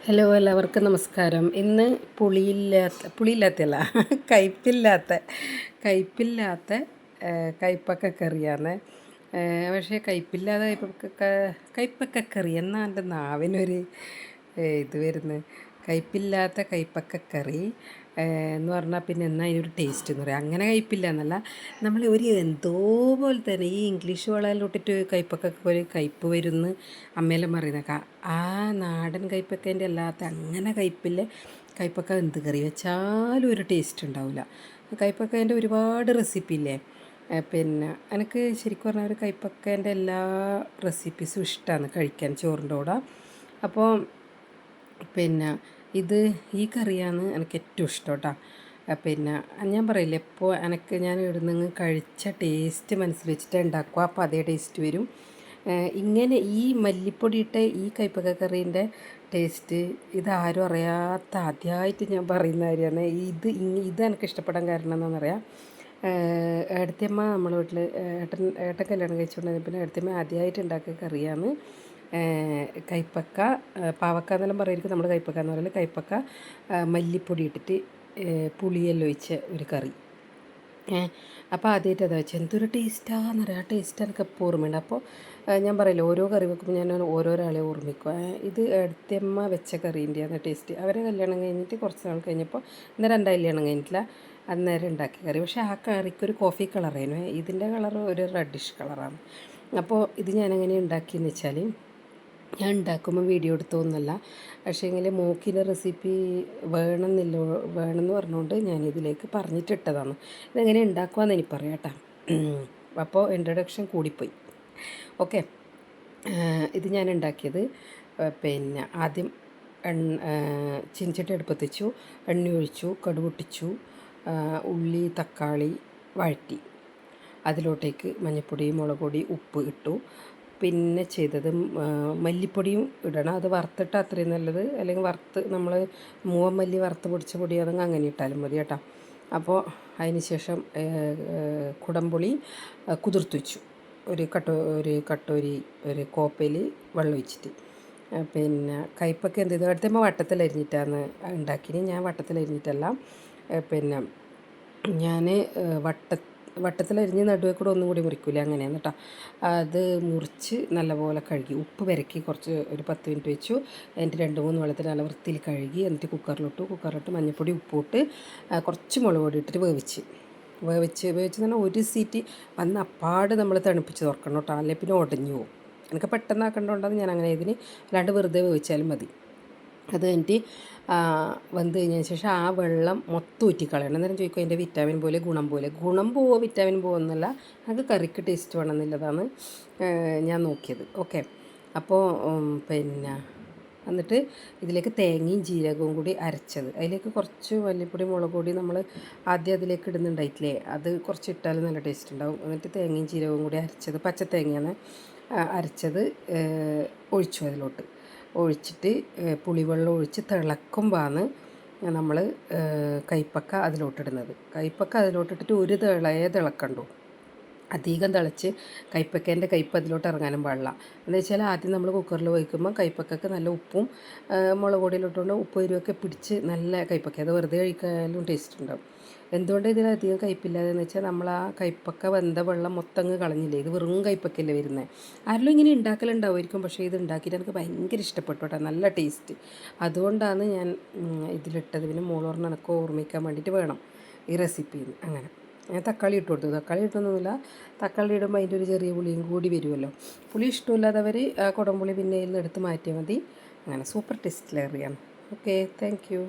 Hello എല്ലാവർക്കും നമസ്കാരം. ഇന്ന് പുളിയില്ലാത്തല്ല കയ്പില്ലാത്ത കയ്പില്ലാത്ത കയ്പക്ക കറിയാണ്. പക്ഷേ കയ്പില്ലാതെ കയ്പക്ക കറി എന്നാൽ എൻ്റെ നാവിനൊരു ഇത് വരുന്നത്. കയ്പില്ലാത്ത കയ്പക്ക കറി എന്ന് പറഞ്ഞാൽ പിന്നെ എന്നാൽ അതിനൊരു ടേസ്റ്റ് എന്ന് പറയാം. അങ്ങനെ കയ്പില്ല എന്നല്ല, നമ്മൾ ഒരു എന്തോ പോലെ തന്നെ ഈ ഇംഗ്ലീഷ് വളയിലോട്ടിട്ട് കയ്പക്കൊക്കെ ഒരു കയ്പ്പ് വരുന്നു അമ്മയെല്ലാം പറയുന്നേക്കാം. ആ നാടൻ കയ്പക്കേൻ്റെ അല്ലാത്ത അങ്ങനെ കയ്പില്ല കയ്പക്ക എന്ത് കറി വെച്ചാലും ഒരു ടേസ്റ്റ് ഉണ്ടാവില്ല. കയ്പക്കേൻ്റെ ഒരുപാട് റെസിപ്പി ഇല്ലേ. പിന്നെ എനിക്ക് ശരിക്കും പറഞ്ഞാൽ ഒരു കയ്പക്കേൻ്റെ എല്ലാ റെസിപ്പീസും ഇഷ്ടമാണ് കഴിക്കാൻ ചോറിൻ്റെ കൂടെ. അപ്പോൾ പിന്നെ ഇത് ഈ കറിയാണ് എനിക്ക് ഏറ്റവും ഇഷ്ടം കേട്ടോ. പിന്നെ ഞാൻ പറയില്ലേ, ഇപ്പോൾ ഞാൻ ഇവിടുന്ന് കഴിച്ച ടേസ്റ്റ് മനസ്സിൽ വെച്ചിട്ട് ഉണ്ടാക്കുക, അപ്പോൾ അതേ ടേസ്റ്റ് വരും. ഇങ്ങനെ ഈ മല്ലിപ്പൊടി ഇട്ട ഈ കയ്പക്ക കറീൻ്റെ ടേസ്റ്റ് ഇതാരും അറിയാത്ത ആദ്യമായിട്ട് ഞാൻ പറയുന്ന കാര്യമാണ്. ഇത് എനിക്ക് ഇഷ്ടപ്പെടാൻ കാരണം എന്താണെന്നറിയാം. ഏടത്തിയമ്മ നമ്മളെ വീട്ടിൽ ഏട്ടൻ കല്യാണം കഴിച്ചുകൊണ്ടിരുന്നത്, പിന്നെ ഏടത്തിയമ്മ ആദ്യമായിട്ട് ഉണ്ടാക്കിയ കറിയാണ് കയ്പക്ക. പാവക്ക എന്നെല്ലാം പറയുമായിരിക്കും, നമ്മൾ കയ്പക്ക എന്ന് പറയുന്നത്. കയ്പക്ക മല്ലിപ്പൊടി ഇട്ടിട്ട് പുളിയെല്ലാം ഒഴിച്ച ഒരു കറി. അപ്പോൾ ആദ്യമായിട്ട് അതാ വെച്ചാൽ എന്തൊരു ടേസ്റ്റാന്ന് പറയാം. ആ ടേസ്റ്റ് എനിക്ക് എപ്പോൾ ഓർമ്മയുണ്ട്. അപ്പോൾ ഞാൻ പറയില്ല, ഓരോ കറി വെക്കുമ്പോൾ ഞാൻ ഓരോരാളെ ഓർമ്മിക്കും. ഇത് ഏടത്തിയമ്മ വെച്ച കറീൻ്റെയാണ് ടേസ്റ്റ്. അവരെ കല്യാണം കഴിഞ്ഞിട്ട് കുറച്ച് നാൾ കഴിഞ്ഞപ്പോൾ, അന്നേരം എൻ്റെ കല്യാണം കഴിഞ്ഞിട്ടില്ല, അന്നേരം ഉണ്ടാക്കിയ കറി. പക്ഷേ ആ കറിക്കൊരു കോഫി കളറായിരുന്നു. ഇതിൻ്റെ കളർ ഒരു റെഡിഷ് കളറാണ്. അപ്പോൾ ഇത് ഞാനെങ്ങനെ ഉണ്ടാക്കിയെന്ന് വെച്ചാൽ, ഞാൻ ഉണ്ടാക്കുമ്പോൾ വീഡിയോ എടുത്തൊന്നുമല്ല, പക്ഷേ എങ്കിൽ മോക്കിൻ്റെ റെസിപ്പി വേണമെന്ന് പറഞ്ഞുകൊണ്ട് ഞാനിതിലേക്ക് പറഞ്ഞിട്ടിട്ടതാണ്. ഇതെങ്ങനെ ഉണ്ടാക്കുവാന്ന് എനിക്ക് പറയാം കേട്ടോ. അപ്പോൾ ഇൻട്രൊഡക്ഷൻ കൂടിപ്പോയി. ഓക്കെ, ഇത് ഞാൻ ഉണ്ടാക്കിയത് പിന്നെ ആദ്യം ചീനച്ചട്ടി അടുപ്പത്ത് വെച്ചു, എണ്ണ ഒഴിച്ചു, കടുക് പൊട്ടിച്ചു, ഉള്ളി തക്കാളി വഴറ്റി, അതിലോട്ടേക്ക് മഞ്ഞൾപ്പൊടി മുളക് പൊടി ഉപ്പ് ഇട്ടു. പിന്നെ ചെയ്തത് മല്ലിപ്പൊടിയും ഇടണം. അത് വറുത്തിട്ട് അത്രയും നല്ലത്. അല്ലെങ്കിൽ നമ്മൾ മൂവൻ മല്ലി വറുത്ത് പൊടിച്ച പൊടിയാണെങ്കിൽ അങ്ങനെ ഇട്ടാലും മതി കേട്ടോ. അപ്പോൾ അതിന് ശേഷം കുടംപുളി കുതിർത്ത് വെച്ചു. ഒരു കട്ടോരി ഒരു കോപ്പയിൽ വെള്ളം ഒഴിച്ചിട്ട്. പിന്നെ കയ്പൊക്കെ എന്ത് ചെയ്തു, അടുത്തമ്മ വട്ടത്തിലരിഞ്ഞിട്ടാണ് ഉണ്ടാക്കിന്. ഞാൻ വട്ടത്തിലരിഞ്ഞിട്ടല്ല, പിന്നെ ഞാൻ വട്ടത്തിലരിഞ്ഞ് നടുവേ കൂടെ ഒന്നും കൂടി മുറിക്കില്ല, അങ്ങനെയാണ് കേട്ടോ. അത് മുറിച്ച് നല്ലപോലെ കഴുകി ഉപ്പ് പെരക്കി ഒരു 10 മിനിറ്റ് വെച്ചു. എന്നിട്ട് 2-3 വെള്ളത്തിൽ നല്ല വൃത്തിയിൽ കഴുകി, എന്നിട്ട് കുക്കറിലിട്ട് മഞ്ഞൾപ്പൊടി ഉപ്പിട്ട് കുറച്ച് മുളക് പൊടി ഇട്ടിട്ട് വേവിച്ച് പറഞ്ഞാൽ ഒരു സീറ്റ് വന്ന് അപ്പാട് നമ്മൾ തണുപ്പിച്ച് തുറക്കണം കേട്ടോ, അല്ലെങ്കിൽ പിന്നെ ഉടഞ്ഞു പോകും. എനിക്ക് പെട്ടെന്ന് ആക്കേണ്ടതുകൊണ്ടാണ് ഞാൻ അങ്ങനെ ഇതിന്, അല്ലാണ്ട് വെറുതെ വേവിച്ചാലും മതി. അത് കഴിഞ്ഞിട്ട് വെന്ത് കഴിഞ്ഞതിന് ശേഷം ആ വെള്ളം മൊത്തം ഊറ്റിക്കളയണം. അന്നേരം ചോദിക്കും അതിൻ്റെ വിറ്റാമിൻ ഗുണം പോവോ വിറ്റാമിൻ പോകുമെന്നല്ല, അത് കറിക്ക് ടേസ്റ്റ് വേണമെന്നുള്ളതാണ് ഞാൻ നോക്കിയത്. ഓക്കെ, അപ്പോൾ പിന്നെ എന്നിട്ട് ഇതിലേക്ക് തേങ്ങയും ജീരകവും കൂടി അരച്ചത്, അതിലേക്ക് കുറച്ച് മല്ലിപ്പൊടി മുളക് പൊടി നമ്മൾ ആദ്യം അതിലേക്ക് ഇടുന്നുണ്ടായിട്ടില്ലേ, അത് കുറച്ച് ഇട്ടാലും നല്ല ടേസ്റ്റ് ഉണ്ടാവും. എന്നിട്ട് തേങ്ങയും ജീരകവും കൂടി അരച്ചത്, പച്ച തേങ്ങയാണ് അരച്ചത്, ഒഴിച്ചിട്ട് പുളിവെള്ളം ഒഴിച്ച് തിളക്കുമ്പോഴാണ് നമ്മൾ കയ്പക്ക അതിലോട്ടിടുന്നത്. കയ്പക്ക അതിലോട്ടിട്ടിട്ട് ഒരു തിളക്കണ്ടു. അധികം തിളച്ച് കയ്പക്കേൻ്റെ കയ്പ്പ് അതിലോട്ട് ഇറങ്ങാനും പാടില്ല. എന്ന് വെച്ചാൽ ആദ്യം നമ്മൾ കുക്കറിൽ വയ്ക്കുമ്പോൾ കയ്പക്കയ്ക്ക് നല്ല ഉപ്പും മുളക് പൊടിയിലിട്ടുകൊണ്ട് ഉപ്പ് എരിവൊക്കെ പിടിച്ച് നല്ല കയ്പക്ക, അത് വെറുതെ കഴിക്കാനും ടേസ്റ്റ് ഉണ്ടാവും. എന്തുകൊണ്ട് ഇതിലധികം കയ്പില്ലാതെന്ന് വെച്ചാൽ, നമ്മൾ ആ കയ്പക്ക വെന്ത വെള്ളം മൊത്തം കളഞ്ഞില്ലേ, ഇത് വെറും കയ്പക്കല്ലേ വരുന്നത്. ആരെങ്കിലും ഇങ്ങനെ ഉണ്ടാക്കലുണ്ടാവുമായിരിക്കും, പക്ഷേ ഇത് ഉണ്ടാക്കിയിട്ട് എനിക്ക് ഭയങ്കര ഇഷ്ടപ്പെട്ടു കേട്ടോ, നല്ല ടേസ്റ്റ്. അതുകൊണ്ടാണ് ഞാൻ ഇതിലിട്ടത്. പിന്നെ മോള് പറഞ്ഞാൽ എനിക്ക് ഓർമ്മിക്കാൻ വേണ്ടിയിട്ട് വേണം ഈ റെസിപ്പിന്ന്. അങ്ങനെ ഞാൻ തക്കാളി ഇട്ട് കൊടുത്തു. തക്കാളി ഇട്ടൊന്നുമില്ല, തക്കാളി ഇടുമ്പോൾ അതിൻ്റെ ഒരു ചെറിയ പുളിയും കൂടി വരുമല്ലോ. പുളി ഇഷ്ടമില്ലാത്തവർ കുടംപുളി പിന്നെ ഇതിൽ നിന്ന് എടുത്ത് മാറ്റിയാൽ മതി. അങ്ങനെ സൂപ്പർ ടേസ്റ്റിലേറിയാണ്. Okay, thank U.